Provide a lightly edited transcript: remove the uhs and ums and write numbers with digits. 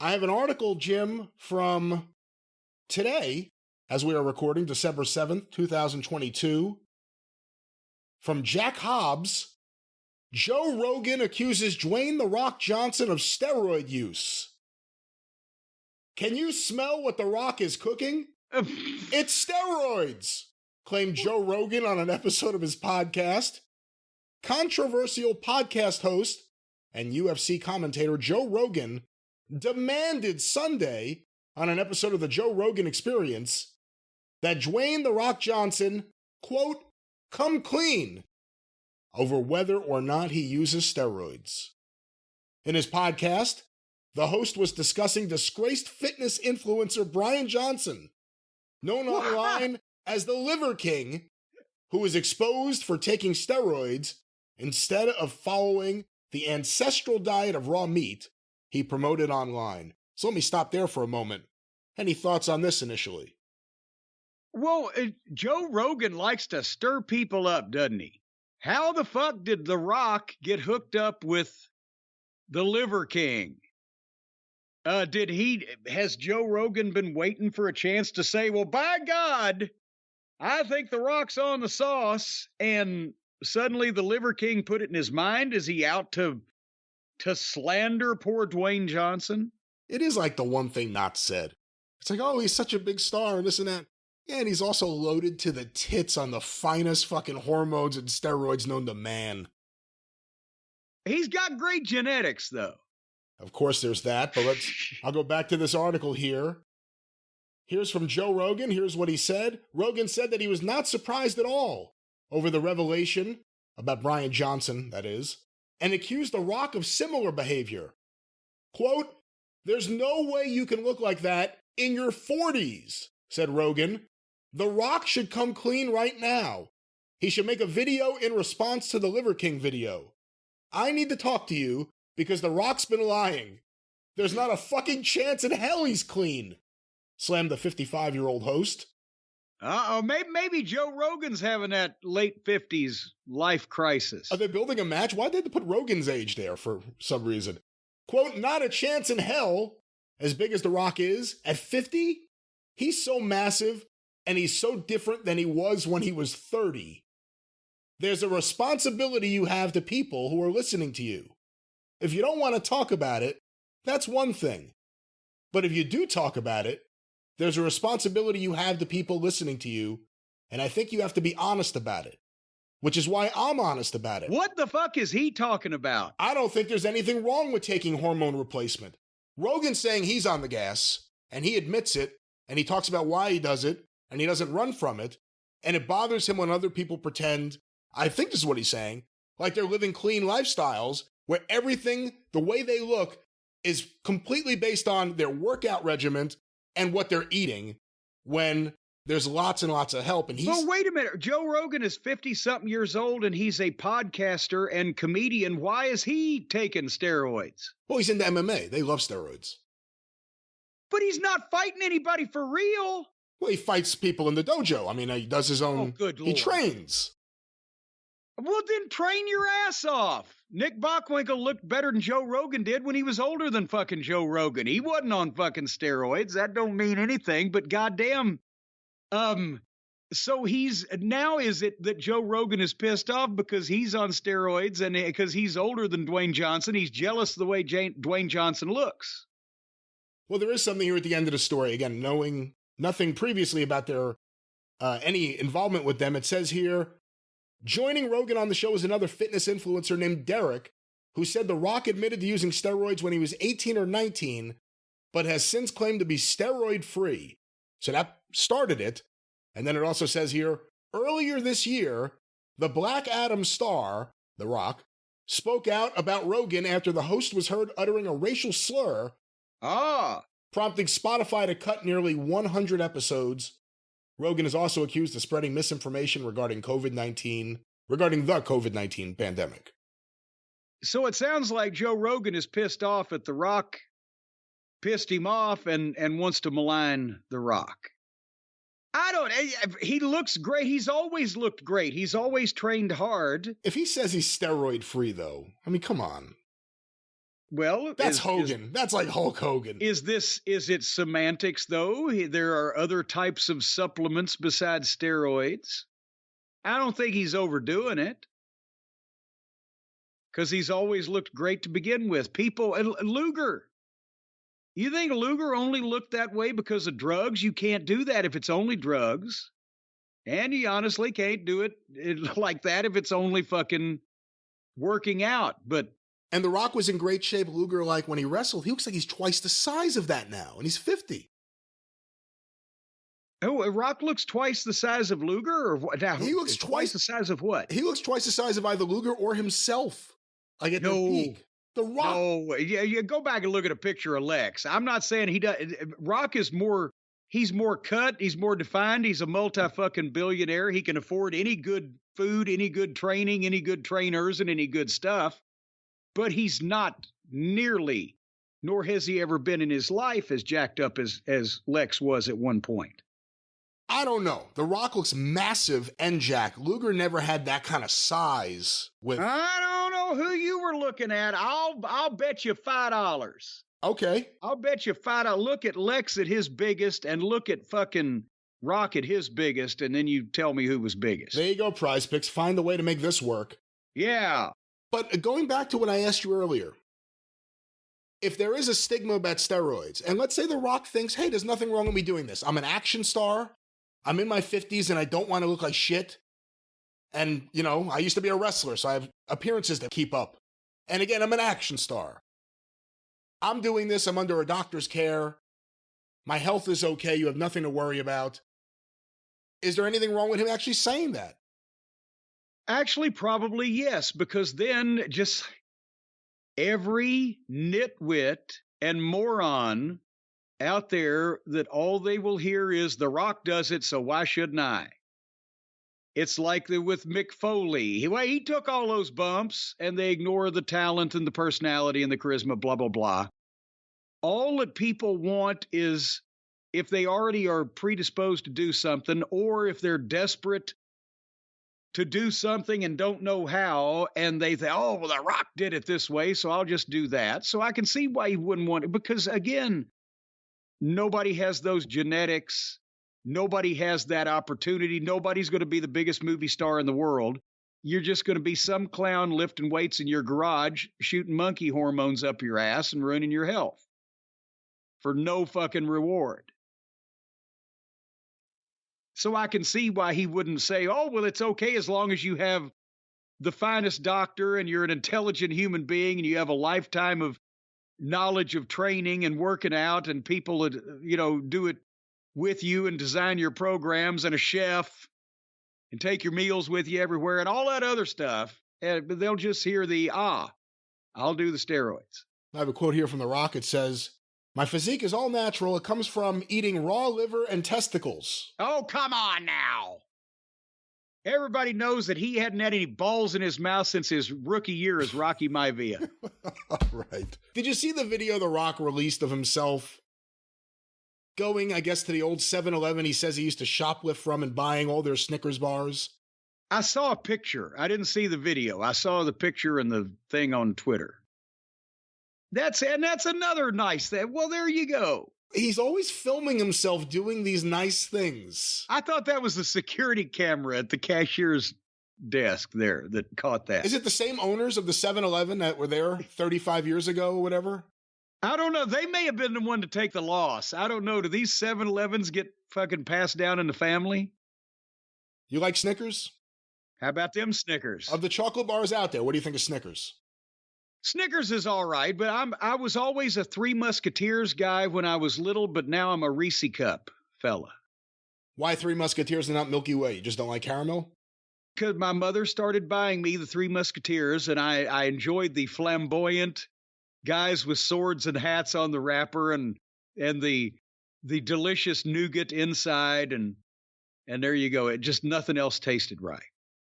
I have an article, Jim, from today, as we are recording, December 7th, 2022, from Jack Hobbs. Joe Rogan accuses Dwayne "The Rock" Johnson of steroid use. Can you smell what The Rock is cooking? It's steroids, claimed Joe Rogan on an episode of his podcast. Controversial podcast host and UFC commentator Joe Rogan demanded Sunday on an episode of the Joe Rogan Experience that Dwayne "The Rock" Johnson, quote, come clean over whether or not he uses steroids. In his podcast, the host was discussing disgraced fitness influencer Brian Johnson, known online as the Liver King, who was exposed for taking steroids instead of following the ancestral diet of raw meat he promoted online. So let me stop there for a moment. Any thoughts on this initially? Well, Joe Rogan likes to stir people up, doesn't he? How the fuck did The Rock get hooked up with the Liver King? Has Joe Rogan been waiting for a chance to say, well, by God, I think The Rock's on the sauce, and suddenly the Liver King put it in his mind? Is he out to slander poor Dwayne Johnson? It is like the one thing not said. It's like, oh, he's such a big star and this and that. Yeah, and he's also loaded to the tits on the finest fucking hormones and steroids known to man. He's got great genetics, though. Of course there's that, but I'll go back to this article here. Here's from Joe Rogan. Here's what he said. Rogan said that he was not surprised at all over the revelation about Brian Johnson, that is, and accused The Rock of similar behavior. Quote, there's no way you can look like that in your 40s, said Rogan. The Rock should come clean right now. He should make a video in response to the Liver King video. I need to talk to you because The Rock's been lying. There's not a fucking chance in hell he's clean, slammed the 55-year-old host. Maybe Joe Rogan's having that late 50s life crisis. Are they building a match? Why'd they have to put Rogan's age there for some reason? Quote, not a chance in hell. As big as The Rock is, at 50, he's so massive and he's so different than he was when he was 30. There's a responsibility you have to people who are listening to you. If you don't want to talk about it, that's one thing. But if you do talk about it, there's a responsibility you have to people listening to you, and I think you have to be honest about it, which is why I'm honest about it. What the fuck is he talking about? I don't think there's anything wrong with taking hormone replacement. Rogan's saying he's on the gas, and he admits it, and he talks about why he does it, and he doesn't run from it, and it bothers him when other people pretend, I think this is what he's saying, like they're living clean lifestyles where everything, the way they look, is completely based on their workout regimen and what they're eating, when there's lots and lots of help. And Well, wait a minute. Joe Rogan is 50-something years old, and he's a podcaster and comedian. Why is he taking steroids? Well, he's into MMA. They love steroids. But he's not fighting anybody for real. Well, he fights people in the dojo. I mean, he does his own... Oh, good Lord. He trains. Well, then train your ass off. Nick Bockwinkel looked better than Joe Rogan did when he was older than fucking Joe Rogan. He wasn't on fucking steroids. That don't mean anything, but goddamn. So now is it that Joe Rogan is pissed off because he's on steroids and because he's older than Dwayne Johnson? He's jealous of the way Dwayne Johnson looks. Well, there is something here at the end of the story. Again, knowing nothing previously about their any involvement with them, it says here, joining Rogan on the show is another fitness influencer named Derek, who said The Rock admitted to using steroids when he was 18 or 19, but has since claimed to be steroid-free. So that started it. And then it also says here, earlier this year, the Black Adam star, The Rock, spoke out about Rogan after the host was heard uttering a racial slur, prompting Spotify to cut nearly 100 episodes. Rogan is also accused of spreading misinformation regarding the COVID-19 pandemic. So it sounds like Joe Rogan is pissed off that The Rock pissed him off and wants to malign The Rock. He looks great. He's always looked great. He's always trained hard. If he says he's steroid free, though, I mean, come on. Well, That's Hogan. That's like Hulk Hogan. Is it semantics, though? There are other types of supplements besides steroids. I don't think he's overdoing it, because he's always looked great to begin with. People, and Luger, you think Luger only looked that way because of drugs? You can't do that if it's only drugs. And you honestly can't do it like that if it's only fucking working out. And The Rock was in great shape. Luger, like when he wrestled, he looks like he's twice the size of that now, and he's 50. Oh, Rock looks twice the size of Luger, or what? Now, he looks twice the size of what? He looks twice the size of either Luger or himself. Like at the peak. The Rock. No, you go back and look at a picture of Lex. I'm not saying he does. Rock is more. He's more cut. He's more defined. He's a multi-fucking billionaire. He can afford any good food, any good training, any good trainers, and any good stuff. But he's not nearly, nor has he ever been in his life, as jacked up as Lex was at one point. I don't know. The Rock looks massive and jacked. Luger never had that kind of size. I don't know who you were looking at. I'll bet you $5. Okay. I'll bet you $5. Look at Lex at his biggest and look at fucking Rock at his biggest, and then you tell me who was biggest. There you go, Prize Picks. Find a way to make this work. Yeah. But going back to what I asked you earlier, if there is a stigma about steroids, and let's say The Rock thinks, hey, there's nothing wrong with me doing this. I'm an action star. I'm in my 50s and I don't want to look like shit. And, I used to be a wrestler, so I have appearances to keep up. And again, I'm an action star. I'm doing this. I'm under a doctor's care. My health is okay. You have nothing to worry about. Is there anything wrong with him actually saying that? Actually, probably yes, because then just every nitwit and moron out there that all they will hear is The Rock does it, so why shouldn't I? It's like with Mick Foley. He took all those bumps and they ignore the talent and the personality and the charisma, blah, blah, blah. All that people want is, if they already are predisposed to do something, or if they're desperate to do something and don't know how, and they think, oh, well, The Rock did it this way, so I'll just do that. So I can see why he wouldn't want it, because, again, nobody has those genetics. Nobody has that opportunity. Nobody's going to be the biggest movie star in the world. You're just going to be some clown lifting weights in your garage, shooting monkey hormones up your ass and ruining your health for no fucking reward. So I can see why he wouldn't say, oh, well, it's okay as long as you have the finest doctor and you're an intelligent human being and you have a lifetime of knowledge of training and working out and people that, do it with you and design your programs, and a chef and take your meals with you everywhere and all that other stuff. But they'll just hear I'll do the steroids. I have a quote here from The Rock. It says, my physique is all natural. It comes from eating raw liver and testicles. Oh, come on now. Everybody knows that he hadn't had any balls in his mouth since his rookie year as Rocky Maivia. Right. Did you see the video The Rock released of himself going, I guess, to the old 7-Eleven he says he used to shoplift from and buying all their Snickers bars? I saw a picture. I didn't see the video. I saw the picture and the thing on Twitter. That's another nice thing. Well, there you go. He's always filming himself doing these nice things. I thought that was the security camera at the cashier's desk there that caught that. Is it the same owners of the 7-Eleven that were there 35 years ago or whatever? I don't know. They may have been the one to take the loss. I don't know. Do these 7-Elevens get fucking passed down in the family? You like Snickers? How about them Snickers? Of the chocolate bars out there, what do you think of Snickers? Snickers is all right, but I was always a Three Musketeers guy when I was little, but now I'm a Reese Cup fella. Why Three Musketeers and not Milky Way? You just don't like caramel? Because my mother started buying me the Three Musketeers, and I enjoyed the flamboyant guys with swords and hats on the wrapper, and the delicious nougat inside, and there you go. It just, nothing else tasted right.